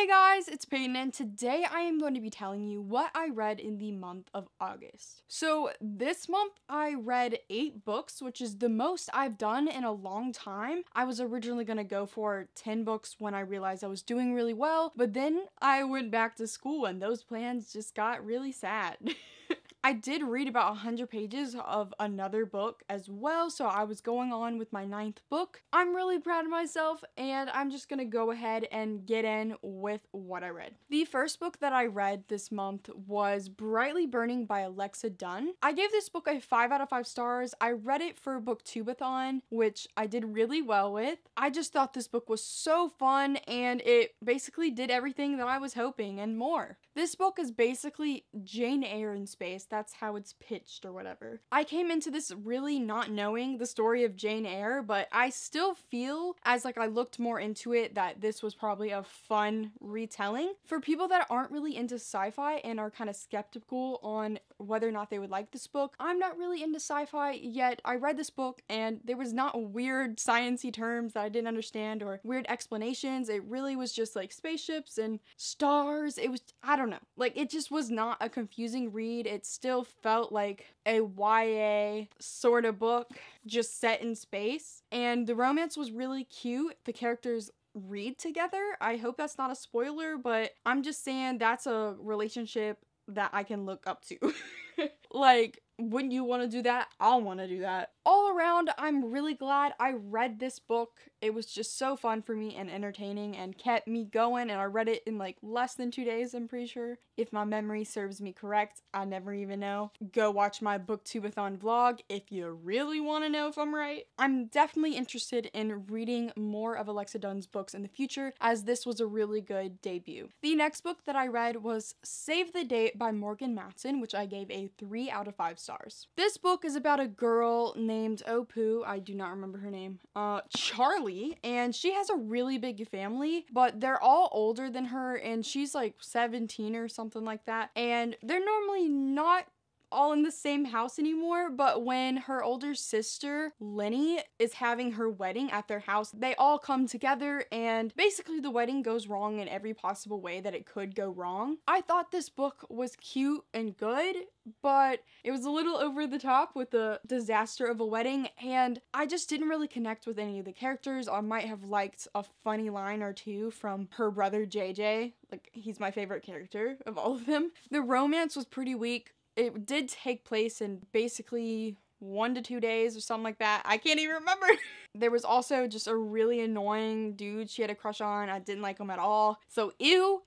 Hey guys, it's Peyton, and today I am going to be telling you what I read in the month of August. So this month I read 8 books, which is the most I've done in a long time. I was originally going to go for 10 books when I realized I was doing really well, but then I went back to school and those plans just got really sad. I did read about 100 pages of another book as well, so I was going on with my 9th book. I'm really proud of myself, and I'm just gonna go ahead and get in with what I read. The first book that I read this month was Brightly Burning by Alexa Dunn. I gave this book a 5 out of 5 stars. I read it for Booktubeathon, which I did really well with. I just thought this book was so fun, and it basically did everything that I was hoping and more. This book is basically Jane Eyre in space. That's how it's pitched or whatever. I came into this really not knowing the story of Jane Eyre, but I still feel as like I looked more into it that this was probably a fun retelling. For people that aren't really into sci-fi and are kind of skeptical on whether or not they would like this book, I'm not really into sci-fi, yet I read this book and there was not weird science-y terms that I didn't understand or weird explanations. It really was just like spaceships and stars. It was, I don't know, like it just was not a confusing read. It still felt like a YA sort of book just set in space, and the romance was really cute. The characters read together. I hope that's not a spoiler, but I'm just saying that's a relationship that I can look up to. Like, wouldn't you want to do that? I'll want to do that. All around, I'm really glad I read this book. It was just so fun for me and entertaining and kept me going, and I read it in like less than 2 days, I'm pretty sure. If my memory serves me correct, I never even know. Go watch my Booktubeathon vlog if you really want to know if I'm right. I'm definitely interested in reading more of Alexa Dunn's books in the future, as this was a really good debut. The next book that I read was Save the Date by Morgan Matson, which I gave a 3 out of 5 stars. This book is about a girl named Opu, I do not remember her name, Charlie, and she has a really big family, but they're all older than her, and she's like 17 or something like that, and they're normally not all in the same house anymore, but when her older sister Lenny is having her wedding at their house, they all come together and basically the wedding goes wrong in every possible way that it could go wrong. I thought this book was cute and good, but it was a little over the top with the disaster of a wedding, and I just didn't really connect with any of the characters. I might have liked a funny line or two from her brother JJ, like he's my favorite character of all of them. The romance was pretty weak. It did take place in basically 1 to 2 days or something like that. I can't even remember. There was also just a really annoying dude she had a crush on. I didn't like him at all. So ew.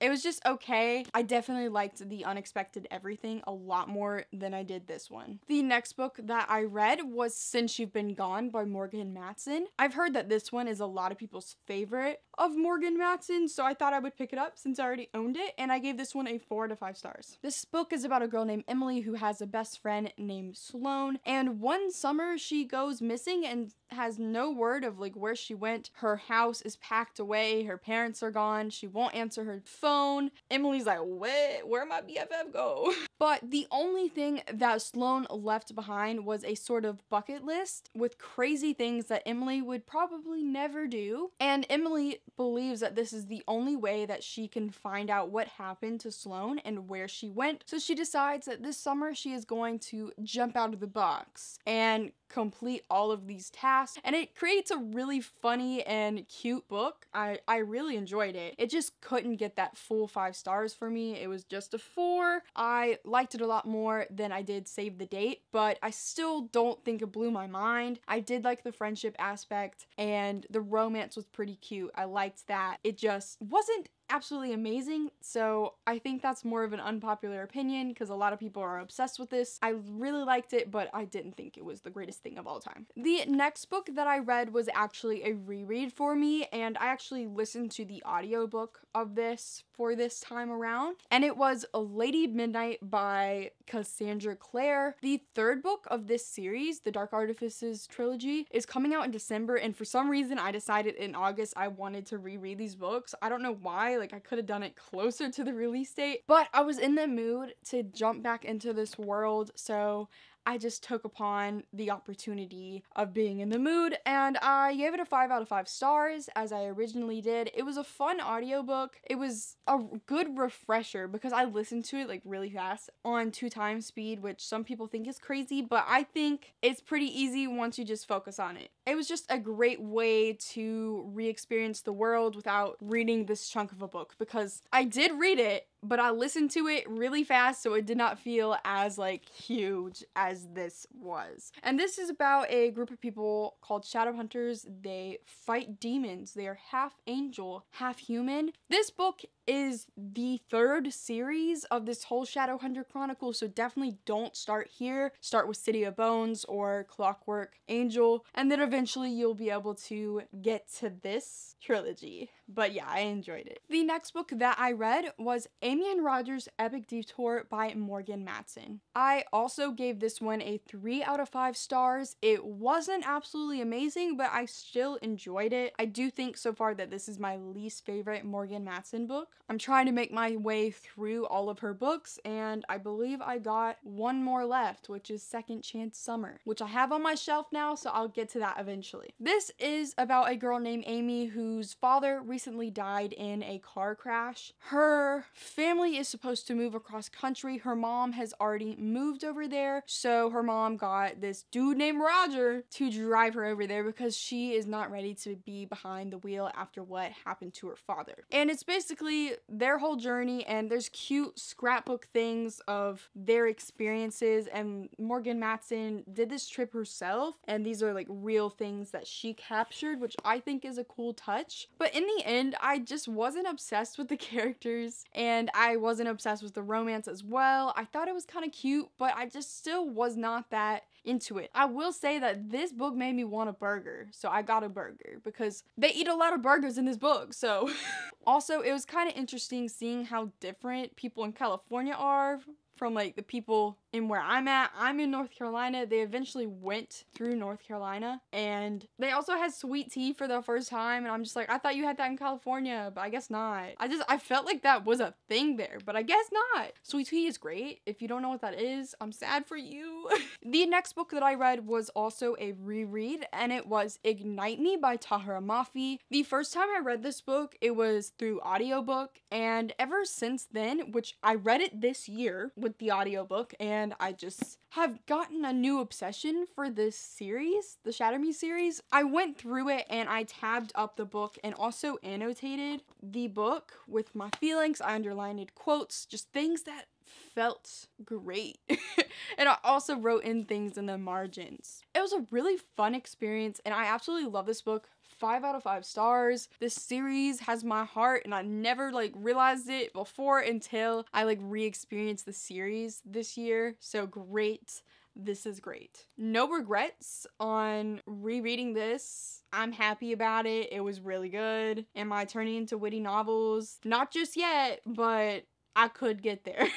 It was just okay. I definitely liked The Unexpected Everything a lot more than I did this one. The next book that I read was Since You've Been Gone by Morgan Matson. I've heard that this one is a lot of people's favorite of Morgan Matson, so I thought I would pick it up since I already owned it, and I gave this one a 4 out of 5 stars. This book is about a girl named Emily who has a best friend named Sloane, and one summer she goes missing and has no word of like where she went. Her house is packed away, her parents are gone, she won't answer her phone. Emily's like, what? Where'd my BFF go? But the only thing that Sloane left behind was a sort of bucket list with crazy things that Emily would probably never do. And Emily believes that this is the only way that she can find out what happened to Sloane and where she went. So she decides that this summer she is going to jump out of the box and complete all of these tasks, and it creates a really funny and cute book. I really enjoyed it. It just couldn't get that full 5 stars for me. It was just a 4. I liked it a lot more than I did Save the Date, but I still don't think it blew my mind. I did like the friendship aspect, and the romance was pretty cute. I liked that. It just wasn't absolutely amazing, so I think that's more of an unpopular opinion because a lot of people are obsessed with this. I really liked it, but I didn't think it was the greatest thing of all time. The next book that I read was actually a reread for me, and I actually listened to the audiobook of this for this time around, and it was Lady Midnight by Cassandra Clare. The 3rd book of this series, the Dark Artifices trilogy, is coming out in December, and for some reason I decided in August I wanted to reread these books. I don't know why. Like, I could have done it closer to the release date, but I was in the mood to jump back into this world, so I just took upon the opportunity of being in the mood, and I gave it a 5 out of 5 stars, as I originally did. It was a fun audiobook. It was a good refresher because I listened to it like really fast on 2x speed, which some people think is crazy, but I think it's pretty easy once you just focus on it. It was just a great way to re-experience the world without reading this chunk of a book, because I did read it, but I listened to it really fast, so it did not feel as like huge as this was. And this is about a group of people called shadow hunters. They fight demons. They are half angel, half human. This book is the 3rd series of this whole Shadow Hunter Chronicle, so definitely don't start here. Start with City of Bones or Clockwork Angel, and then eventually you'll be able to get to this trilogy. But yeah, I enjoyed it. The next book that I read was Mian Rogers' Epic Detour by Morgan Matson. I also gave this one a 3 out of 5 stars. It wasn't absolutely amazing, but I still enjoyed it. I do think so far that this is my least favorite Morgan Matson book. I'm trying to make my way through all of her books, and I believe I got one more left, which is Second Chance Summer, which I have on my shelf now, so I'll get to that eventually. This is about a girl named Amy whose father recently died in a car crash. Her family is supposed to move across country. Her mom has already moved over there, so her mom got this dude named Roger to drive her over there because she is not ready to be behind the wheel after what happened to her father. And it's basically their whole journey, and there's cute scrapbook things of their experiences, and Morgan Matson did this trip herself, and these are like real things that she captured, which I think is a cool touch. But in the end, I just wasn't obsessed with the characters, and I wasn't obsessed with the romance as well. I thought it was kind of cute, but I just still was not that into it. I will say that this book made me want a burger, so I got a burger because they eat a lot of burgers in this book. So also, it was kind of interesting seeing how different people in California are from like the people in where I'm at. I'm in North Carolina. They eventually went through North Carolina, and they also had sweet tea for the first time, and I'm just like, I thought you had that in California, but I guess not. I felt like that was a thing there, but I guess not. Sweet tea is great. If you don't know what that is, I'm sad for you. The next book that I read was also a reread, and it was Ignite Me by Tahira Mafi. The first time I read this book, it was through audiobook, and ever since then, which I read it this year with the audiobook, and I just have gotten a new obsession for this series, the Shatter Me series. I went through it and I tabbed up the book and also annotated the book with my feelings. I underlined quotes, just things that felt great. And I also wrote in things in the margins. It was a really fun experience, and I absolutely love this book. 5 out of 5 stars. This series has my heart, and I never like realized it before until I like re-experienced the series this year. So great. This is great. No regrets on rereading this. I'm happy about it. It was really good. Am I turning into witty novels? Not just yet, but I could get there.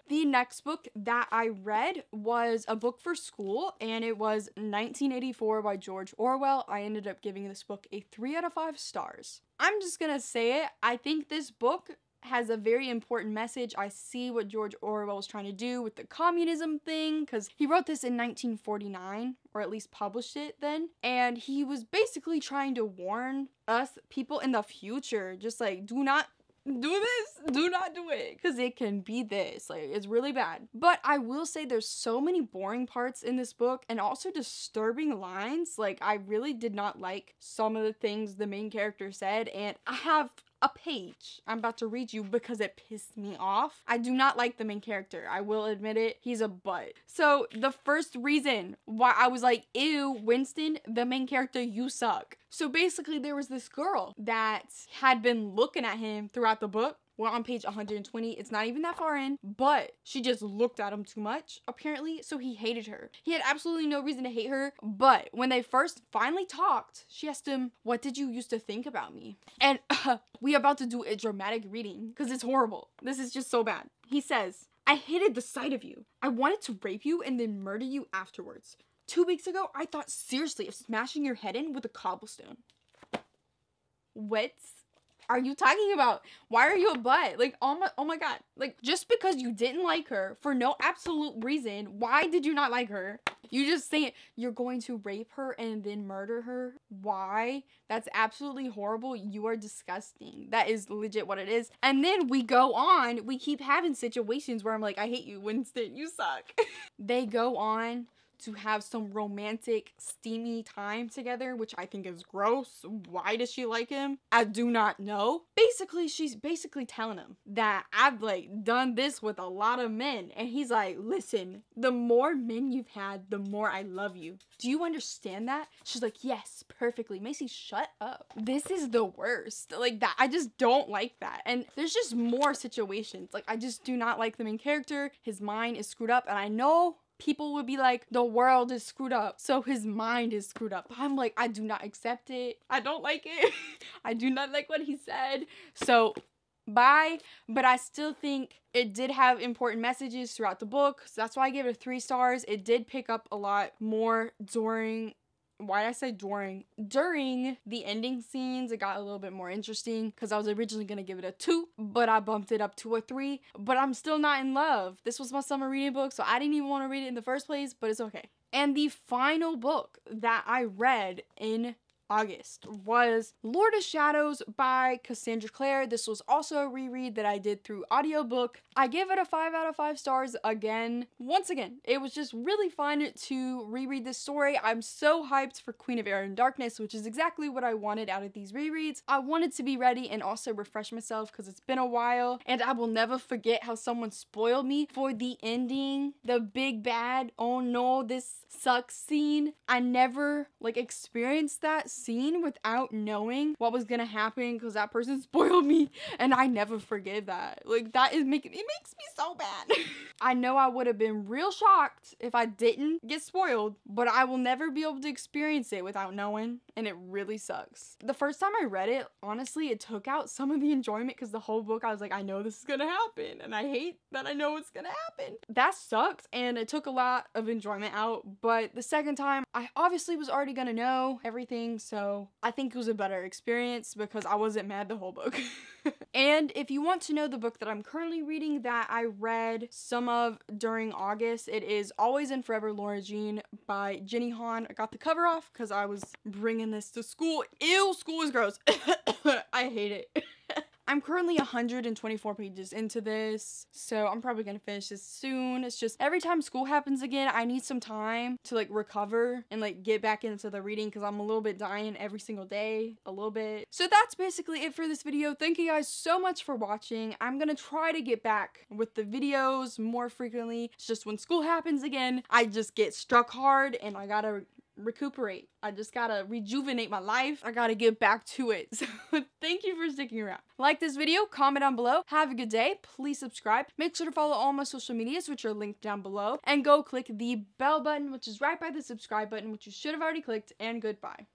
The next book that I read was a book for school, and it was 1984 by George Orwell. I ended up giving this book a 3 out of 5 stars. I'm just gonna say it. I think this book has a very important message. I see what George Orwell was trying to do with the communism thing, because he wrote this in 1949, or at least published it then, and he was basically trying to warn us people in the future, just like, do not do this, do not do it, because it can be this, like, it's really bad. But I will say there's so many boring parts in this book, and also disturbing lines. Like, I really did not like some of the things the main character said, and I have a page I'm about to read you because it pissed me off. I do not like the main character. I will admit it. He's a butt. So the first reason why I was like, ew, Winston, the main character, you suck. So basically there was this girl that had been looking at him throughout the book. We're on page 120. It's not even that far in, but she just looked at him too much, apparently, so he hated her. He had absolutely no reason to hate her, but when they first finally talked, she asked him, what did you used to think about me? And we about to do a dramatic reading, because it's horrible. This is just so bad. He says, I hated the sight of you. I wanted to rape you and then murder you afterwards. 2 weeks ago, I thought seriously of smashing your head in with a cobblestone. What are you talking about? Why are you a butt? Like, oh my god. Like, just because you didn't like her for no absolute reason, why did you not like her? You just say you're going to rape her and then murder her. Why? That's absolutely horrible. You are disgusting. That is legit what it is. And then we go on. We keep having situations where I'm like, I hate you, Winston. You suck. They go on to have some romantic, steamy time together, which I think is gross. Why does she like him? I do not know. Basically, she's basically telling him that I've like done this with a lot of men. And he's like, listen, the more men you've had, the more I love you. Do you understand that? She's like, yes, perfectly. Macy, shut up. This is the worst. Like that, I just don't like that. And there's just more situations. Like, I just do not like the main character. His mind is screwed up. And I know people would be like, the world is screwed up, so his mind is screwed up. But I'm like, I do not accept it. I don't like it. I do not like what he said. So bye. But I still think it did have important messages throughout the book. So that's why I gave it 3 stars. It did pick up a lot more during during the ending scenes. It got a little bit more interesting because I was originally gonna give it a 2, but I bumped it up to a 3. But I'm still not in love. This was my summer reading book, so I didn't even want to read it in the first place, but it's okay. And the final book that I read in August was Lord of Shadows by Cassandra Clare. This was also a reread that I did through audiobook. I give it a 5 out of 5 stars again. Once again, it was just really fun to reread this story. I'm so hyped for Queen of Air and Darkness, which is exactly what I wanted out of these rereads. I wanted to be ready and also refresh myself because it's been a while, and I will never forget how someone spoiled me for the ending, the big bad, oh no, this sucks scene. I never like experienced that scene without knowing what was gonna happen because that person spoiled me, and I never forgive that. Like, that is making it makes me so bad. I know I would have been real shocked if I didn't get spoiled, but I will never be able to experience it without knowing, and it really sucks. The first time I read it, honestly, it took out some of the enjoyment because the whole book I was like, I know this is gonna happen, and I hate that I know it's gonna happen. That sucked, and it took a lot of enjoyment out. But the second time, I obviously was already gonna know everything, so I think it was a better experience because I wasn't mad the whole book. And if you want to know the book that I'm currently reading that I read some of during August, it is Always and Forever Laura Jean by Jenny Han. I got the cover off because I was bringing this to school. Ew, school is gross. I hate it. I'm currently 124 pages into this, so I'm probably gonna finish this soon. It's just every time school happens again, I need some time to like recover and like get back into the reading because I'm a little bit dying every single day, a little bit. So that's basically it for this video. Thank you guys so much for watching. I'm gonna try to get back with the videos more frequently. It's just when school happens again, I just get struck hard and I gotta recuperate. I just gotta rejuvenate my life. I gotta get back to it. So thank you for sticking around. Like this video, comment down below. Have a good day. Please subscribe. Make sure to follow all my social medias, which are linked down below. And go click the bell button, which is right by the subscribe button, which you should have already clicked. And goodbye.